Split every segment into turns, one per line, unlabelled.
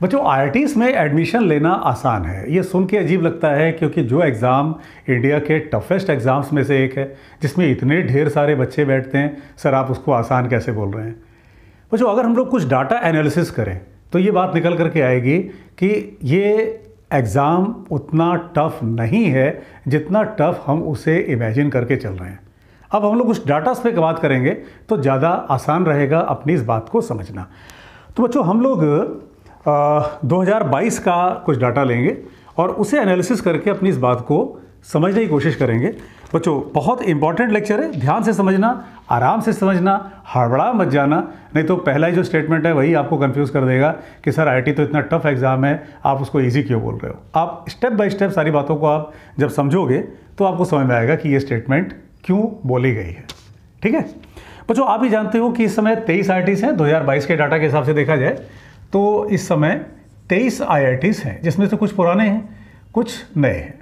बच्चों आईआईटीज़ में एडमिशन लेना आसान है, ये सुन के अजीब लगता है क्योंकि जो एग्ज़ाम इंडिया के टफेस्ट एग्ज़ाम्स में से एक है, जिसमें इतने ढेर सारे बच्चे बैठते हैं, सर आप उसको आसान कैसे बोल रहे हैं। बच्चों अगर हम लोग कुछ डाटा एनालिसिस करें तो ये बात निकल करके आएगी कि ये एग्ज़ाम उतना टफ नहीं है जितना टफ हम उसे इमेजिन करके चल रहे हैं। अब हम लोग उस डाटास पे बात करेंगे तो ज़्यादा आसान रहेगा अपनी इस बात को समझना। तो बच्चों हम लोग 2022 का कुछ डाटा लेंगे और उसे एनालिसिस करके अपनी इस बात को समझने की कोशिश करेंगे। बच्चों बहुत इंपॉर्टेंट लेक्चर है, ध्यान से समझना, आराम से समझना, हड़बड़ा मत जाना, नहीं तो पहला ही जो स्टेटमेंट है वही आपको कंफ्यूज कर देगा कि सर आईआईटी तो इतना टफ एग्जाम है, आप उसको इजी क्यों बोल रहे हो। आप स्टेप बाय स्टेप सारी बातों को आप जब समझोगे तो आपको समझ में आएगा कि ये स्टेटमेंट क्यों बोली गई है। ठीक है बच्चों, आप ही जानते हो कि इस समय 23 आईआईटीज़ हैं। 2022 के डाटा के हिसाब से देखा जाए तो इस समय 23 आईआईटीज़ हैं, जिसमें से कुछ पुराने हैं कुछ नए हैं।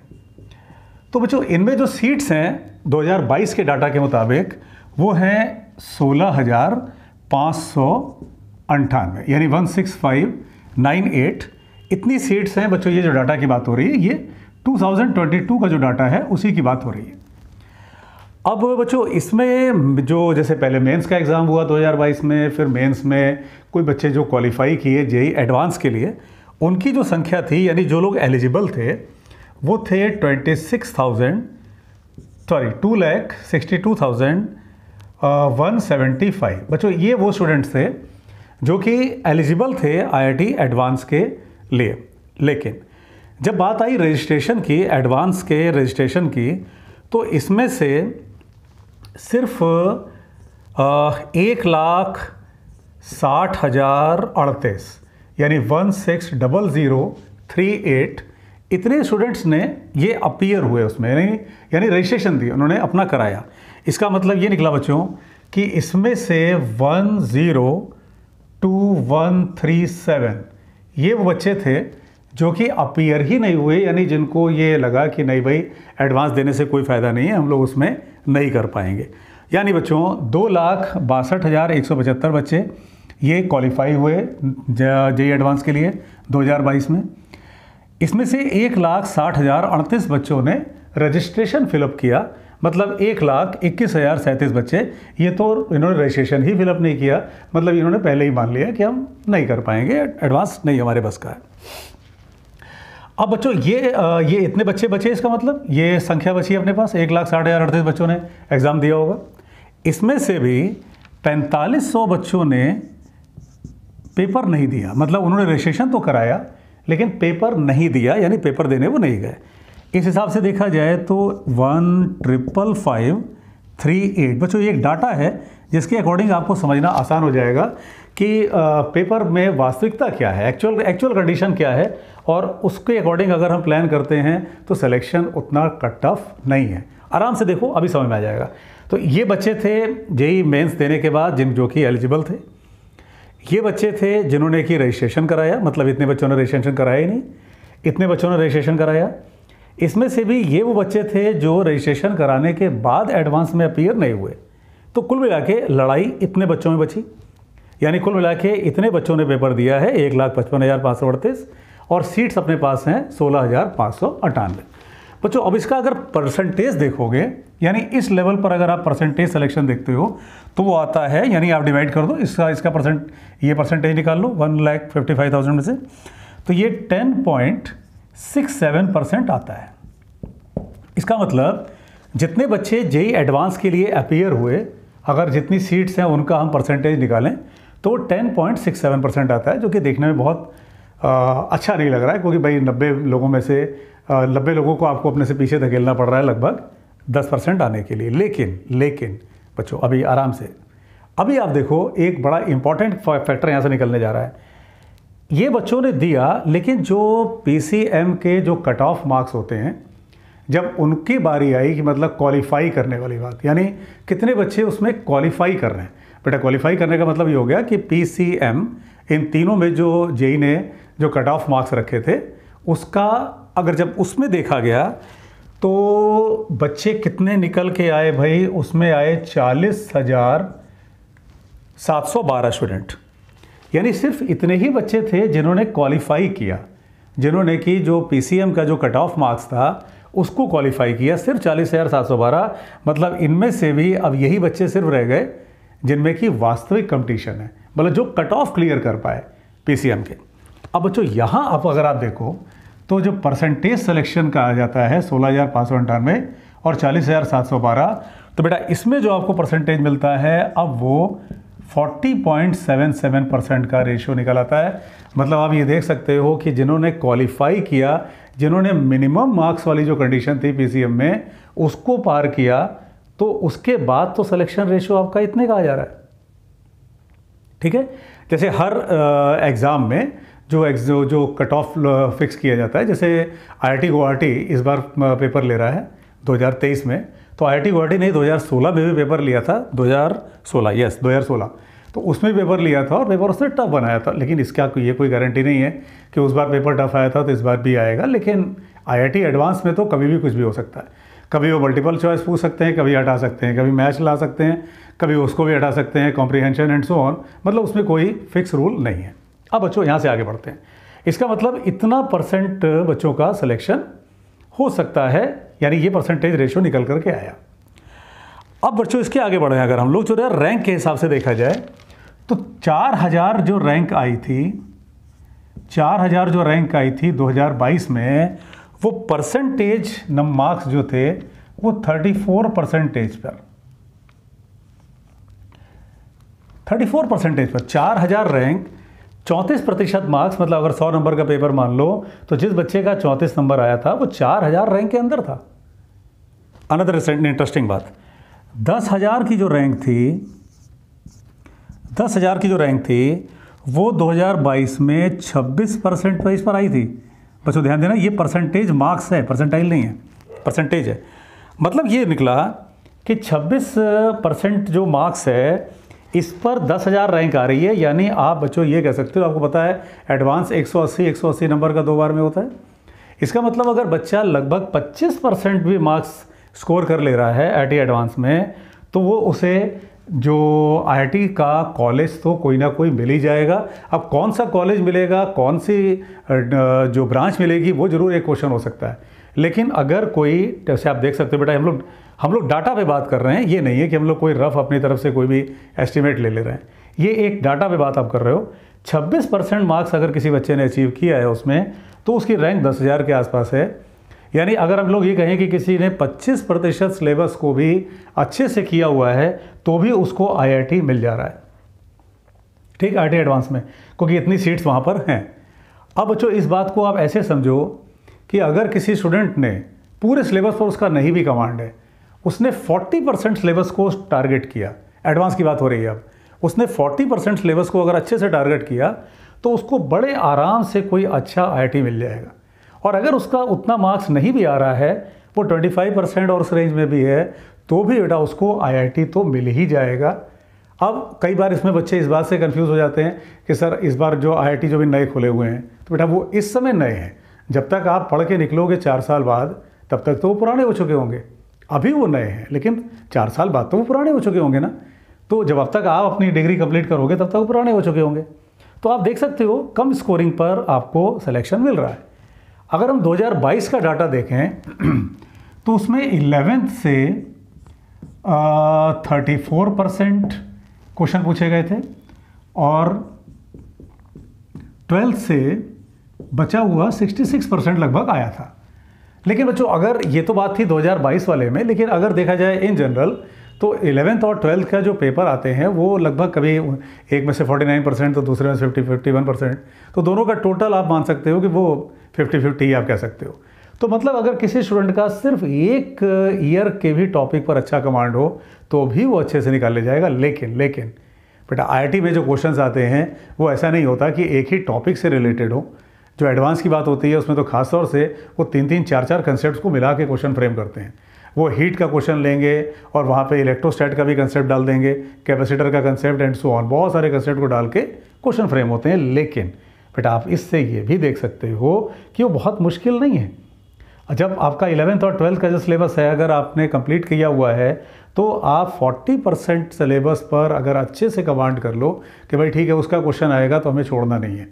तो बच्चों इनमें जो सीट्स हैं 2022 के डाटा के मुताबिक वो हैं 16,598 यानी 16598। इतनी सीट्स हैं बच्चों। ये जो डाटा की बात हो रही है ये 2022 का जो डाटा है उसी की बात हो रही है। अब बच्चों इसमें जो जैसे पहले मेंस का एग्ज़ाम हुआ 2022 में, फिर मेंस में कोई बच्चे जो क्वालिफाई किए जेईई एडवांस के लिए, उनकी जो संख्या थी यानी जो लोग एलिजिबल थे वो थे 2,62,175। बच्चों ये वो स्टूडेंट्स थे जो कि एलिजिबल थे आईआईटी एडवांस के लिए। लेकिन जब बात आई रजिस्ट्रेशन की, एडवांस के रजिस्ट्रेशन की, तो इसमें से सिर्फ 1,60,038 यानी 160038 इतने स्टूडेंट्स ने ये अपीयर हुए उसमें, यानी रजिस्ट्रेशन दी, उन्होंने अपना कराया। इसका मतलब ये निकला बच्चों कि इसमें से 102,137 ये वो बच्चे थे जो कि अपीयर ही नहीं हुए, यानी जिनको ये लगा कि नहीं भाई एडवांस देने से कोई फ़ायदा नहीं है, हम लोग उसमें नहीं कर पाएंगे। यानी बच्चों 2,62,175 बच्चे ये क्वालिफाई हुए जेईई एडवांस के लिए 2022 में। इसमें से 1,60,038 बच्चों ने रजिस्ट्रेशन फिलअप किया, मतलब 1,21,037 बच्चे ये तो इन्होंने रजिस्ट्रेशन ही फिलअप नहीं किया, मतलब इन्होंने पहले ही मान लिया कि हम नहीं कर पाएंगे, एडवांस नहीं हमारे बस का है। अब बच्चों ये इतने बच्चे बचे, इसका मतलब ये संख्या बची अपने पास 1,60,038 बच्चों ने एग्ज़ाम दिया होगा। इसमें से भी 4500 बच्चों ने पेपर नहीं दिया, मतलब उन्होंने रजिस्ट्रेशन तो कराया लेकिन पेपर नहीं दिया, यानी पेपर देने वो नहीं गए। इस हिसाब से देखा जाए तो 1,55,538 बच्चों ये एक डाटा है जिसके अकॉर्डिंग आपको समझना आसान हो जाएगा कि पेपर में वास्तविकता क्या है, एक्चुअल कंडीशन क्या है, और उसके अकॉर्डिंग अगर हम प्लान करते हैं तो सिलेक्शन उतना टफ नहीं है। आराम से देखो अभी समझ में आ जाएगा। तो ये बच्चे थे जेईई मेंस देने के बाद जो कि एलिजिबल थे, ये बच्चे थे जिन्होंने कि रजिस्ट्रेशन कराया, मतलब इतने बच्चों ने रजिस्ट्रेशन कराया ही नहीं, इतने बच्चों ने रजिस्ट्रेशन कराया। इसमें से भी ये वो बच्चे थे जो रजिस्ट्रेशन कराने के बाद एडवांस में अपीयर नहीं हुए। तो कुल मिला के लड़ाई इतने बच्चों में बची, यानी कुल मिला के इतने बच्चों ने पेपर दिया है 1,55,538 और सीट्स अपने पास हैं 16,598। बच्चों अब इसका अगर परसेंटेज देखोगे, यानी इस लेवल पर अगर आप परसेंटेज सिलेक्शन देखते हो तो वो आता है, यानी आप डिवाइड कर दो इसका परसेंटेज निकाल लो 1,55,000 में से, तो ये 10.67% आता है। इसका मतलब जितने बच्चे जेईई एडवांस के लिए अपीयर हुए, अगर जितनी सीट्स हैं उनका हम परसेंटेज निकालें तो 10.67% आता है, जो कि देखने में बहुत अच्छा नहीं लग रहा है, क्योंकि भाई 90 लोगों में से 90 लोगों को आपको अपने से पीछे धकेलना पड़ रहा है लगभग 10% आने के लिए। लेकिन बच्चों अभी आराम से, अभी आप देखो एक बड़ा इंपॉर्टेंट फैक्टर यहाँ से निकलने जा रहा है। ये बच्चों ने दिया, लेकिन जो पीसीएम के जो कट ऑफ मार्क्स होते हैं, जब उनकी बारी आई कि मतलब क्वालिफाई करने वाली बात, यानी कितने बच्चे उसमें क्वालिफाई कर रहे हैं। बेटा क्वालिफाई करने का मतलब ये हो गया कि पीसीएम इन तीनों में जो जेईई ने जो कट ऑफ मार्क्स रखे थे उसका अगर जब उसमें देखा गया तो बच्चे कितने निकल के आए भाई, उसमें आए 40,712 स्टूडेंट। यानी सिर्फ इतने ही बच्चे थे जिन्होंने क्वालिफाई किया, जिन्होंने कि जो पीसीएम का जो कट ऑफ मार्क्स था उसको क्वालिफाई किया, सिर्फ 40,712। मतलब इनमें से भी अब यही बच्चे सिर्फ रह गए जिनमें कि वास्तविक कंपटीशन है, मतलब जो कट ऑफ क्लियर कर पाए पीसीएम के। अब बच्चों यहाँ अब अगर आप देखो तो जो परसेंटेज सिलेक्शन का आ जाता है 16,598 और 40,712, तो बेटा इसमें जो आपको परसेंटेज मिलता है अब वो 40.77% का रेशियो निकल आता है। मतलब आप ये देख सकते हो कि जिन्होंने क्वालिफाई किया, जिन्होंने मिनिमम मार्क्स वाली जो कंडीशन थी पीसीएम में उसको पार किया, तो उसके बाद तो सिलेक्शन रेशियो आपका इतने का आ जा रहा है। ठीक है, जैसे हर एग्ज़ाम में जो कट ऑफ फिक्स किया जाता है, जैसे आईआईटी गुवाहाटी इस बार पेपर ले रहा है 2023 में, तो आईआईटी गुवाहाटी ने 2016 में भी पेपर लिया था, 2016 तो उसमें पेपर लिया था और पेपर उसने टफ बनाया था। लेकिन इसका ये कोई गारंटी नहीं है कि उस बार पेपर टफ आया था तो इस बार भी आएगा। लेकिन आईआईटी एडवांस में तो कभी भी कुछ भी हो सकता है, कभी वो मल्टीपल चॉइस पूछ सकते हैं, कभी हटा सकते हैं, कभी मैच ला सकते हैं, कभी उसको भी हटा सकते हैं, कॉम्प्रिहेंशन एंड सो ऑन। मतलब उसमें कोई फिक्स रूल नहीं है। अब बच्चों यहाँ से आगे बढ़ते हैं। इसका मतलब इतना परसेंट बच्चों का सिलेक्शन हो सकता है, यानी ये परसेंटेज रेशियो निकल करके आया। अब बच्चों इसके आगे बढ़े, अगर हम लोग जो है रैंक के हिसाब से देखा जाए तो 4,000 जो रैंक आई थी, 4,000 जो रैंक आई थी 2022 में, वो परसेंटेज मार्क्स जो थे वो 34% पर 34% पर 4,000 रैंक 34% मार्क्स। मतलब अगर 100 नंबर का पेपर मान लो तो जिस बच्चे का 34 नंबर आया था वो 4,000 रैंक के अंदर था। अनदर इंटरेस्टिंग बात, 10,000 की जो रैंक थी, 10,000 की जो रैंक थी वो 2022 में 26% पर इस पर आई थी। बच्चों ध्यान देना, ये परसेंटेज मार्क्स है, परसेंटाइल नहीं है, परसेंटेज है। मतलब ये निकला कि 26% जो मार्क्स है इस पर 10,000 रैंक आ रही है। यानी आप बच्चों ये कह सकते हो, आपको पता है एडवांस 180 नंबर का 2 बार में होता है। इसका मतलब अगर बच्चा लगभग 25% भी मार्क्स स्कोर कर ले रहा है आईआईटी एडवांस में, तो वो उसे जो आईआईटी का कॉलेज तो कोई ना कोई मिल ही जाएगा। अब कौन सा कॉलेज मिलेगा, कौन सी जो ब्रांच मिलेगी, वो जरूर एक क्वेश्चन हो सकता है। लेकिन अगर कोई, जैसे आप देख सकते हो बेटा, हम लोग डाटा पे बात कर रहे हैं, ये नहीं है कि हम लोग कोई रफ अपनी तरफ से कोई भी एस्टिमेट ले रहे हैं। ये एक डाटा पे बात आप कर रहे हो। 26% मार्क्स अगर किसी बच्चे ने अचीव किया है उसमें, तो उसकी रैंक 10,000 के आसपास है। यानी अगर हम लोग ये कहें कि किसी ने 25% सिलेबस को भी अच्छे से किया हुआ है तो भी उसको आईआईटी मिल जा रहा है। ठीक, आईआईटी एडवांस में, क्योंकि इतनी सीट्स वहाँ पर हैं। अब बच्चों इस बात को आप ऐसे समझो कि अगर किसी स्टूडेंट ने पूरे सिलेबस पर उसका नहीं भी कमांड है, उसने 40% सिलेबस को टारगेट किया, एडवांस की बात हो रही है अब, उसने 40% सिलेबस को अगर अच्छे से टारगेट किया तो उसको बड़े आराम से कोई अच्छा आईआईटी मिल जाएगा। और अगर उसका उतना मार्क्स नहीं भी आ रहा है, वो 25% और उस रेंज में भी है, तो भी बेटा उसको आईआईटी तो मिल ही जाएगा। अब कई बार इसमें बच्चे इस बात से कंफ्यूज हो जाते हैं कि सर इस बार जो आईआईटी जो भी नए खुले हुए हैं, तो बेटा वो इस समय नए हैं। जब तक आप पढ़ के निकलोगे 4 साल बाद, तब तक तो वो पुराने हो चुके होंगे। अभी वो नए हैं, लेकिन 4 साल बाद तो वो पुराने हो चुके होंगे ना। तो जब अब तक आप अपनी डिग्री कंप्लीट करोगे तब तक वो पुराने हो चुके होंगे। तो आप देख सकते हो कम स्कोरिंग पर आपको सिलेक्शन मिल रहा है। अगर हम 2022 का डाटा देखें तो उसमें 11th से 34% क्वेश्चन पूछे गए थे और 12th से बचा हुआ 66% लगभग आया था। लेकिन बच्चों अगर ये तो बात थी 2022 वाले में, लेकिन अगर देखा जाए इन जनरल तो 11th और 12th का जो पेपर आते हैं वो लगभग कभी एक में से 49% तो दूसरे में 51%, तो दोनों का टोटल आप मान सकते हो कि वो 50-50 आप कह सकते हो। तो मतलब अगर किसी स्टूडेंट का सिर्फ एक ईयर के भी टॉपिक पर अच्छा कमांड हो तो भी वो अच्छे से निकाल ले जाएगा। लेकिन बेटा आईआईटी में जो क्वेश्चंस आते हैं वो ऐसा नहीं होता कि एक ही टॉपिक से रिलेटेड हो। जो एडवांस की बात होती है उसमें तो खासतौर से वो 3-3, 4-4 कंसेप्ट को मिला के क्वेश्चन फ्रेम करते हैं। वो हीट का क्वेश्चन लेंगे और वहाँ पे इलेक्ट्रोस्टैट का भी कंसेप्ट डाल देंगे, कैपेसिटर का कंसेप्ट एंड सो ऑन, बहुत सारे कंसेप्ट को डाल के क्वेश्चन फ्रेम होते हैं। लेकिन बेटा आप इससे ये भी देख सकते हो कि वो बहुत मुश्किल नहीं है। जब आपका 11th और 12th का जो सिलेबस है अगर आपने कंप्लीट किया हुआ है तो आप 40% सिलेबस पर अगर अच्छे से कमांड कर लो कि भाई ठीक है उसका क्वेश्चन आएगा तो हमें छोड़ना नहीं है,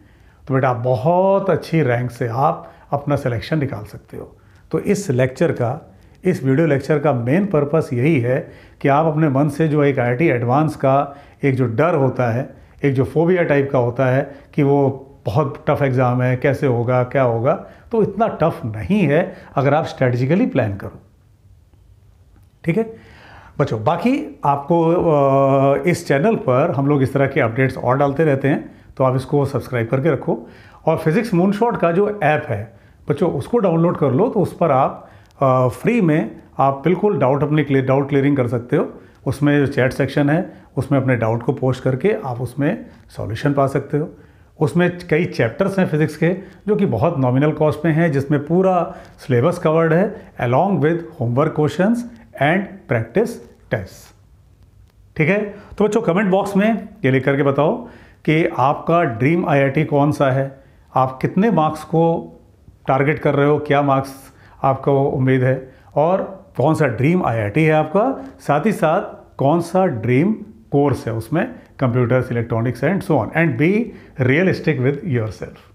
तो बेटा बहुत अच्छी रैंक से आप अपना सिलेक्शन निकाल सकते हो। तो इस वीडियो लेक्चर का मेन पर्पस यही है कि आप अपने मन से जो एक IIT एडवांस का एक जो डर होता है, एक जो फोबिया टाइप का होता है कि वो बहुत टफ एग्ज़ाम है, कैसे होगा क्या होगा, तो इतना टफ नहीं है अगर आप स्ट्रेटजिकली प्लान करो। ठीक है बच्चों, बाकी आपको इस चैनल पर हम लोग इस तरह के अपडेट्स और डालते रहते हैं, तो आप इसको सब्सक्राइब करके रखो। और फिज़िक्स मूनशॉट का जो ऐप है बच्चों, उसको डाउनलोड कर लो, तो उस पर आप फ्री में आप बिल्कुल डाउट क्लियरिंग कर सकते हो। उसमें जो चैट सेक्शन है उसमें अपने डाउट को पोस्ट करके आप उसमें सॉल्यूशन पा सकते हो। उसमें कई चैप्टर्स हैं फिज़िक्स के जो कि बहुत नॉमिनल कॉस्ट में हैं, जिसमें पूरा सिलेबस कवर्ड है along with homework questions and practice test. ठीक है, तो बच्चों कमेंट बॉक्स में ये लिख करके बताओ कि आपका ड्रीम IIT कौन सा है, आप कितने मार्क्स को टारगेट कर रहे हो, क्या मार्क्स आपको उम्मीद है, और कौन सा ड्रीम IIT है आपका, साथ ही साथ कौन सा ड्रीम कोर्स है उसमें, computers, electronics and so on, and be realistic with yourself.